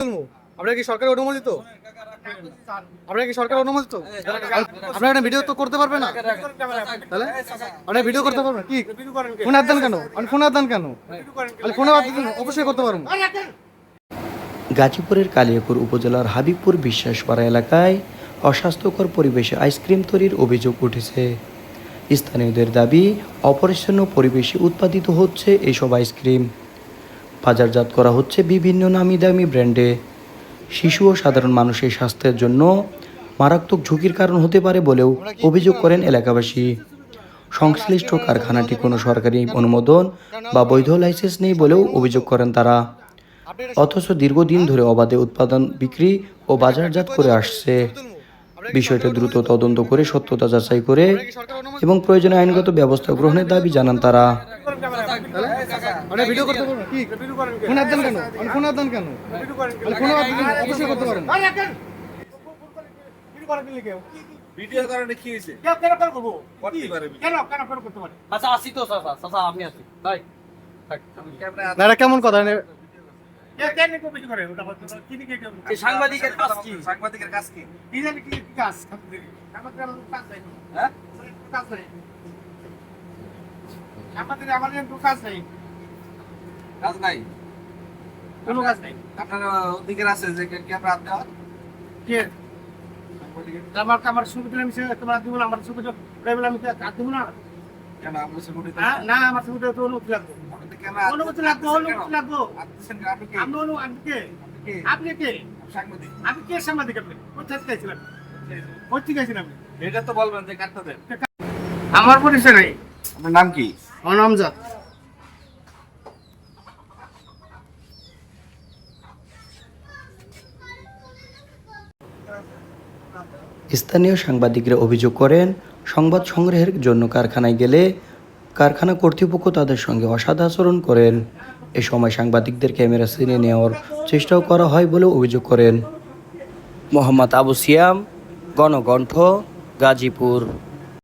আপনারা কি সরকার অনুমোদিত? আপনারা কি সরকার অনুমোদিত? আপনারা একটা ভিডিও তো করতে পারবে না? তাহলে আপনারা ভিডিও করতে পারবেন কি? ফোন হাত দেন কেন? আপনি ফোন হাত দেন কেন? আপনি ফোনে হাত দিন, অবশ্যই করতে পারবেন। গাজীপুরের কালিয়াকৈর উপজেলার হাবিবপুর বিশ্বাসপাড়া এলাকায় অস্বাস্থ্যকর পরিবেশে আইসক্রিম তৈরির অভিযোগ উঠেছে। স্থানীয়দের দাবি, অপরিচ্ছন্ন পরিবেশে উৎপাদিত হচ্ছে এসব আইসক্রিম। বাজারজাত করা হচ্ছে বিভিন্ন নামি দামি ব্র্যান্ডে। শিশু ও সাধারণ মানুষের স্বাস্থ্যের জন্য মারাত্মক ঝুঁকির কারণ হতে পারে বলেও অভিযোগ করেন এলাকাবাসী। সংশ্লিষ্ট কারখানাটি কোনো সরকারি অনুমোদন বা বৈধ লাইসেন্স নেই বলেও অভিযোগ করেন তারা। অথচ দীর্ঘদিন ধরে অবাধে উৎপাদন, বিক্রি ও বাজারজাত করে আসছে। বিষয়টি দ্রুত তদন্ত করে সত্যতা যাচাই করে এবং প্রয়োজনে আইনগত ব্যবস্থা গ্রহণের দাবি জানান তারা। ভিডিও করতে পারবেন কি? ফোন হাত দেন কেন? আপনি ফোন হাত দেন কেন? আপনি ফোনে হাত দিন, অবশ্যই করতে পারেন। ভিডিও কারণে কি হইছে? কেন করব? করতে পারে। কেন করতে পারে? আচ্ছা আসি তো চাচা আমি আছি ভাই। না, এটা কেমন কথা? কেন কপি করে ওটা বলতে কি কি এই সাংবাদিকের কাজ কি? সাংবাদিকের কাজ কি? কি জানি কি কাজ আমাদের কাজ নাই হ্যাঁ? কাজ নাই আমাদের কাজ নাই কাজ নাই। কোনো কাজ নাই আপনার অধিকার আছে যে ক্যামেরা হাত দেওয়ার? কে আমার সুবিধা মিশে তোমার দিব না আমার সুবিধা প্রাইভেট আমি কাজ দিব না কেন আপনার সিকিউরিটি? না আমার সুবিধা তো অনুমতি লাগবে অনুমতি লাগবে আপনি কে আপনি কে সাংবাদিক। আপনি কে সাংবাদিক আপনি কোথায় গেছিলেন কোথায় গেছিলেন আপনি এটা তো বলবেন যে কাটতে দেন। আমার পরিচয় নাই আপনার নাম কি? অনামজাত স্থানীয় সাংবাদিকরা অভিযোগ করেন, সংবাদ সংগ্রহের জন্য কারখানায় গেলে কারখানা কর্তৃপক্ষ তাদের সঙ্গে অসৎ আচরণ করেন। এ সময় সাংবাদিকদের ক্যামেরা ছিনে নেওয়ার চেষ্টাও করা হয় বলেও অভিযোগ করেন। মোহাম্মদ আবু সিয়াম, গণকণ্ঠ, গাজীপুর।